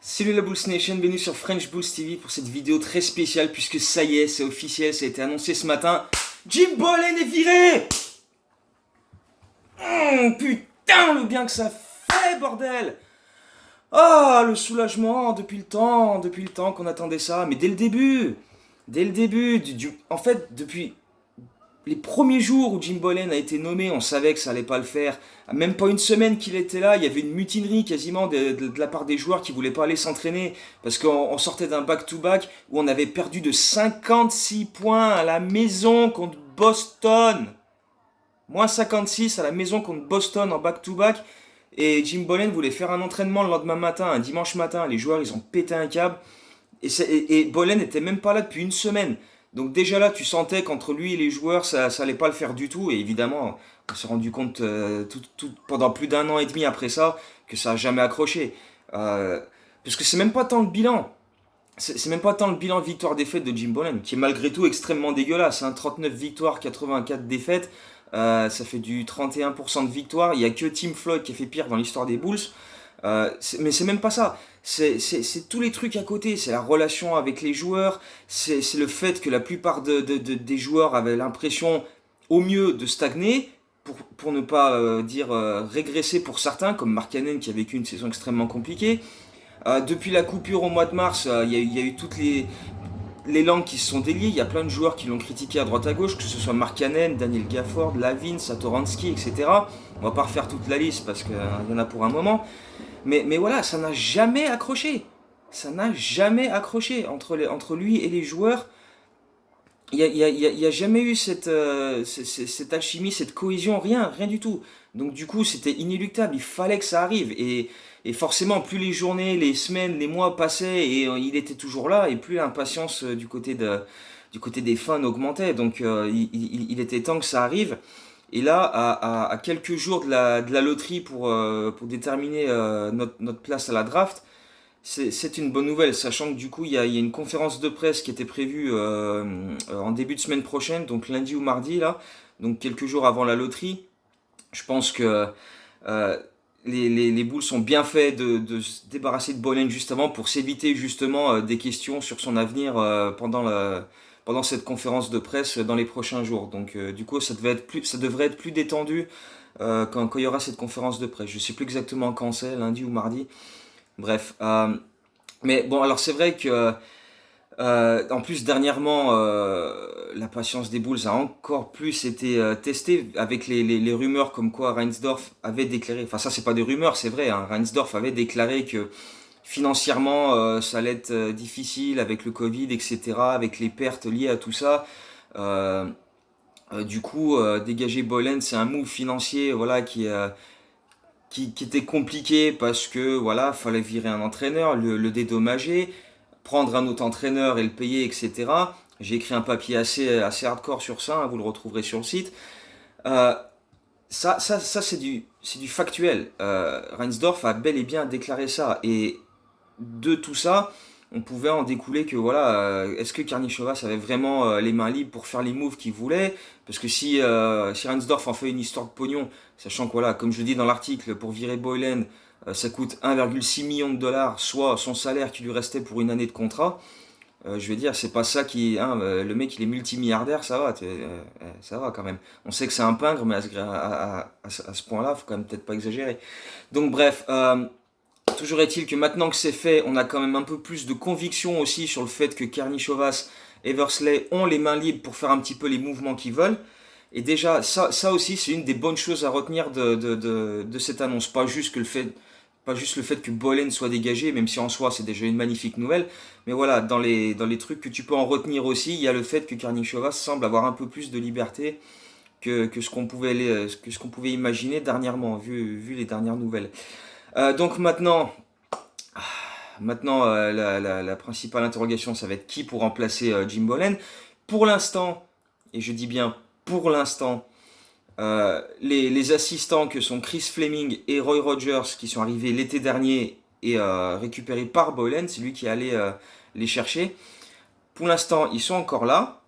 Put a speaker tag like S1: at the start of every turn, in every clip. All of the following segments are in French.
S1: Salut la Bulls Nation, bienvenue sur French Bulls TV pour cette vidéo très spéciale puisque ça y est, c'est officiel, ça a été annoncé ce matin. Jim Boylen est viré. Putain, le bien que ça fait, bordel. Ah, le soulagement depuis le temps qu'on attendait ça, mais dès le début, en fait, depuis les premiers jours où Jim Boylen a été nommé, on savait que ça allait pas le faire. Même pas une semaine qu'il était là, il y avait une mutinerie quasiment de la part des joueurs qui voulaient pas aller s'entraîner parce qu'on sortait d'un back-to-back où on avait perdu de 56 points à la maison contre Boston. Moins 56 à la maison contre Boston en back-to-back. Et Jim Boylen voulait faire un entraînement le lendemain matin, un dimanche matin. Les joueurs, ils ont pété un câble. Et Boylen n'était même pas là depuis une semaine. Donc déjà là, tu sentais qu'entre lui et les joueurs, ça allait pas le faire du tout. Et évidemment, on s'est rendu compte pendant plus d'un an et demi après ça que ça a jamais accroché. Parce que c'est même pas tant le bilan. C'est même pas tant le bilan victoire-défaite de Jim Boylen, qui est malgré tout extrêmement dégueulasse. 39 victoires, 84 défaites. Ça fait du 31% de victoire. Il n'y a que Tim Floyd qui a fait pire dans l'histoire des Bulls. Mais c'est même pas ça. C'est tous les trucs à côté. C'est la relation avec les joueurs. C'est le fait que la plupart des joueurs avaient l'impression, au mieux, de stagner. Pour ne pas dire régresser pour certains, comme Mark Cannon qui a vécu une saison extrêmement compliquée. Depuis la coupure au mois de mars, il y a eu toutes les langues qui se sont déliées. Il y a plein de joueurs qui l'ont critiqué à droite à gauche, que ce soit Mark Cannon, Daniel Gafford, Lavin, Satoransky, etc. On va pas refaire toute la liste parce qu'il y en a pour un moment. Mais voilà, ça n'a jamais accroché. Ça n'a jamais accroché entre lui et les joueurs. Il y a jamais eu cette alchimie, cette cohésion, rien du tout. Donc du coup, c'était inéluctable, il fallait que ça arrive. Et forcément, plus les journées, les semaines, les mois passaient et il était toujours là, et plus l'impatience du côté des fans augmentait. Donc il était temps que ça arrive. Et là, à quelques jours de la loterie pour déterminer notre place à la draft, c'est une bonne nouvelle, sachant que du coup, il y a une conférence de presse qui était prévue en début de semaine prochaine, donc lundi ou mardi, là, donc quelques jours avant la loterie. Je pense que euh, les Bulls ont bien fait de se débarrasser de Boylen juste avant pour s'éviter justement des questions sur son avenir pendant cette conférence de presse dans les prochains jours. Donc du coup, ça devrait être plus détendu quand il y aura cette conférence de presse. Je ne sais plus exactement quand c'est, lundi ou mardi. Bref, mais bon, alors c'est vrai que en plus dernièrement, la patience des Bulls a encore plus été testée avec les rumeurs comme quoi Reinsdorf avait déclaré, enfin ça c'est pas des rumeurs, c'est vrai, hein, Reinsdorf avait déclaré que financièrement ça allait être difficile avec le Covid, etc., avec les pertes liées à tout ça. Euh, du coup, dégager Boylen, c'est un move financier, voilà, qui était compliqué parce que voilà, fallait virer un entraîneur, le dédommager, prendre un autre entraîneur et le payer, etc. J'ai écrit un papier assez hardcore sur ça, hein, vous le retrouverez sur le site. Euh, ça c'est du factuel. Reinsdorf a bel et bien déclaré ça. Et de tout ça, on pouvait en découler que voilà, est-ce que Karnišovas avait vraiment les mains libres pour faire les moves qu'il voulait? Parce que si Reinsdorf en fait une histoire de pognon, sachant que voilà, comme je le dis dans l'article, pour virer Boylen, ça coûte 1,6 million de dollars, soit son salaire qui lui restait pour une année de contrat. Je vais dire, c'est pas ça qui, hein, le mec il est multimilliardaire, ça va, ça va quand même. On sait que c'est un pingre, mais à ce point-là, faut quand même peut-être pas exagérer. Donc bref, toujours est-il que maintenant que c'est fait, on a quand même un peu plus de conviction aussi sur le fait que Karnišovas et Eversley ont les mains libres pour faire un petit peu les mouvements qu'ils veulent. Et déjà, ça aussi, c'est une des bonnes choses à retenir de cette annonce. Pas juste le fait que Boylen soit dégagé, même si en soi c'est déjà une magnifique nouvelle. Mais voilà, dans les trucs que tu peux en retenir aussi, il y a le fait que Karnišovas semble avoir un peu plus de liberté que ce qu'on pouvait imaginer dernièrement, vu les dernières nouvelles. Donc maintenant la principale interrogation, ça va être qui pour remplacer Jim Boylen. Pour l'instant, et je dis bien pour l'instant, les assistants que sont Chris Fleming et Roy Rogers, qui sont arrivés l'été dernier et récupérés par Boylen, c'est lui qui est allé les chercher. Pour l'instant, ils sont encore là.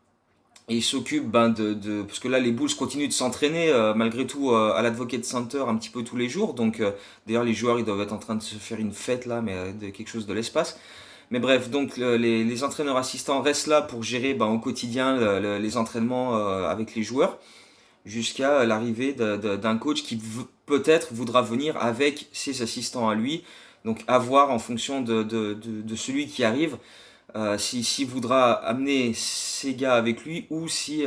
S1: Et il s'occupe parce que là les Bulls continuent de s'entraîner malgré tout à l'Advocate Center un petit peu tous les jours. Donc d'ailleurs les joueurs ils doivent être en train de se faire une fête là, mais de quelque chose de l'espace. Mais bref, donc les entraîneurs assistants restent là pour gérer au quotidien les entraînements avec les joueurs jusqu'à l'arrivée d'un coach qui peut-être voudra venir avec ses assistants à lui. Donc à voir en fonction de celui qui arrive, s'il voudra amener ses gars avec lui ou si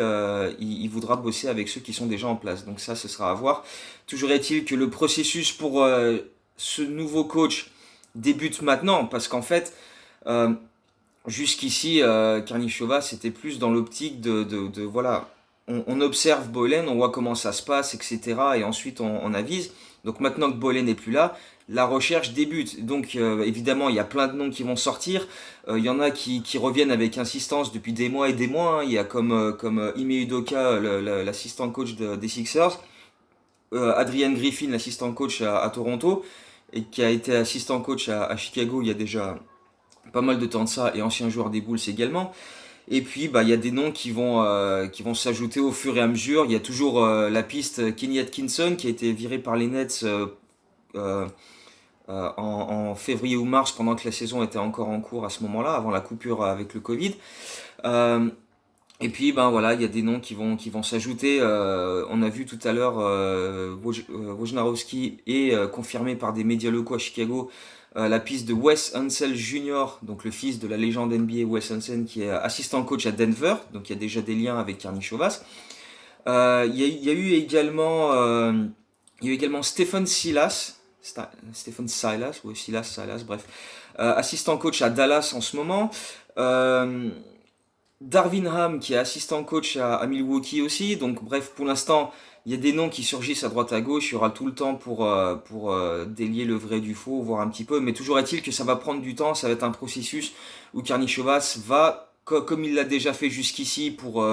S1: il voudra bosser avec ceux qui sont déjà en place. Donc ça, ce sera à voir. Toujours est-il que le processus pour ce nouveau coach débute maintenant, parce qu'en fait, euh, jusqu'ici, Karnichova, c'était plus dans l'optique voilà, on observe Boylen, on voit comment ça se passe, etc. Et ensuite, on avise. Donc maintenant que Boylen n'est plus là, la recherche débute. Donc évidemment, il y a plein de noms qui vont sortir. Il y en a qui reviennent avec insistance depuis des mois et des mois. Hein. Il y a comme Ime Udoka, l'assistant coach des Sixers. Adrian Griffin, l'assistant coach à Toronto. Et qui a été assistant coach à Chicago il y a déjà pas mal de temps de ça. Et ancien joueur des Bulls également. Et puis, il y a des noms qui vont s'ajouter au fur et à mesure. Il y a toujours la piste Kenny Atkinson qui a été viré par les Nets euh, en février ou mars pendant que la saison était encore en cours à ce moment-là, avant la coupure avec le Covid. Euh, et puis, voilà, il y a des noms qui vont s'ajouter. On a vu tout à l'heure Wojnarowski est confirmé par des médias locaux à Chicago la piste de Wes Unseld Jr., donc le fils de la légende NBA Wes Unseld, qui est assistant coach à Denver, donc il y a déjà des liens avec Karnišovas. Il y a eu également, Stephen Silas, Stephen Silas, ou Silas, bref, assistant coach à Dallas en ce moment. Euh, Darvin Ham qui est assistant coach à Milwaukee aussi. Donc bref, pour l'instant, il y a des noms qui surgissent à droite à gauche. Il y aura tout le temps pour délier le vrai du faux, voir un petit peu. Mais toujours est-il que ça va prendre du temps. Ça va être un processus où Karnišovas va, comme il l'a déjà fait jusqu'ici, pour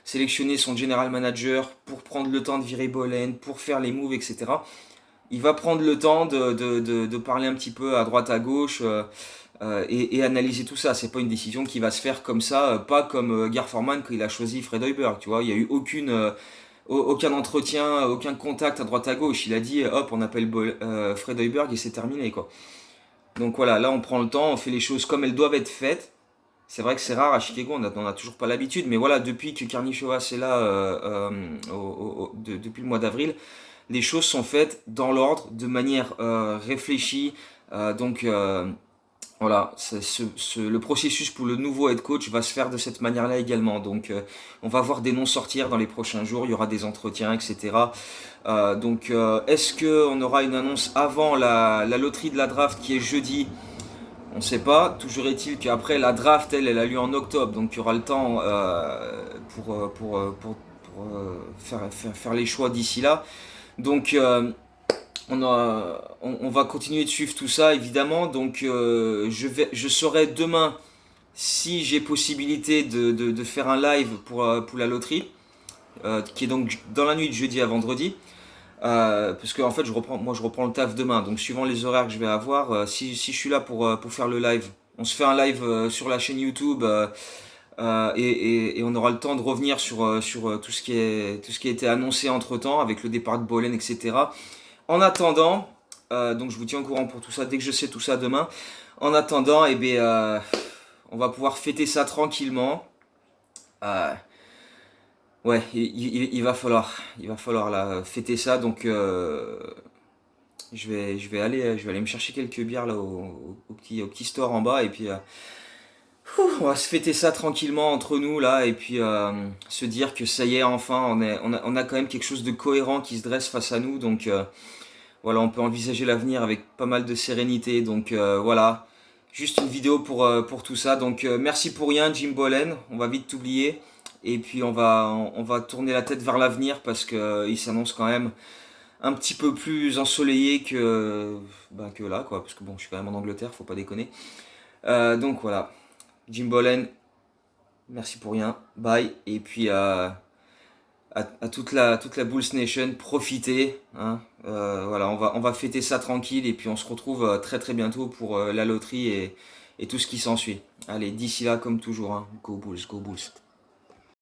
S1: sélectionner son general manager, pour prendre le temps de virer Boylen, pour faire les moves, etc. Il va prendre le temps de parler un petit peu à droite à gauche. Et analyser tout ça. C'est pas une décision qui va se faire comme ça, pas comme Gar Forman quand il a choisi Fred Hoiberg, tu vois. Il y a eu aucun entretien, aucun contact à droite à gauche. Il a dit hop, on appelle Fred Hoiberg et c'est terminé, quoi. Donc voilà, là on prend le temps, on fait les choses comme elles doivent être faites. C'est vrai que c'est rare à Chicago, on a toujours pas l'habitude, mais voilà, depuis que Karnišovas est là, depuis le mois d'avril, les choses sont faites dans l'ordre, de manière réfléchie. Donc voilà, le processus pour le nouveau head coach va se faire de cette manière-là également. Donc, on va voir des noms sortir dans les prochains jours. Il y aura des entretiens, etc. Est-ce qu'on aura une annonce avant la loterie de la draft qui est jeudi? On ne sait pas. Toujours est-il qu'après la draft, elle a lieu en octobre. Donc, il y aura le temps faire les choix d'ici là. Donc, on va continuer de suivre tout ça évidemment. Donc je saurai demain si j'ai possibilité de faire un live pour la loterie, qui est donc dans la nuit de jeudi à vendredi. Parce que en fait je reprends le taf demain. Donc suivant les horaires que je vais avoir, si je suis là pour faire le live, on se fait un live sur la chaîne YouTube. Et on aura le temps de revenir sur tout ce qui a été annoncé entre temps avec le départ de Boylen, etc. En attendant, donc je vous tiens au courant pour tout ça dès que je sais tout ça demain. En attendant, on va pouvoir fêter ça tranquillement. Euh, ouais, il va falloir là, fêter ça. Donc je vais aller me chercher quelques bières là au petit store en bas et puis on va se fêter ça tranquillement entre nous là et puis se dire que ça y est, enfin on a quand même quelque chose de cohérent qui se dresse face à nous. Donc voilà, on peut envisager l'avenir avec pas mal de sérénité. Donc voilà, juste une vidéo pour tout ça. Donc merci pour rien, Jim Boylen. On va vite t'oublier. Et puis on va tourner la tête vers l'avenir parce que il s'annonce quand même un petit peu plus ensoleillé que là, quoi. Parce que bon, je suis quand même en Angleterre, faut pas déconner. Donc voilà, Jim Boylen, merci pour rien. Bye. Et puis à toute la Bulls Nation, profitez, hein. Voilà, on va fêter ça tranquille et puis on se retrouve très très bientôt pour la loterie et tout ce qui s'ensuit. Allez, d'ici là, comme toujours, hein, go Bulls, go Bulls.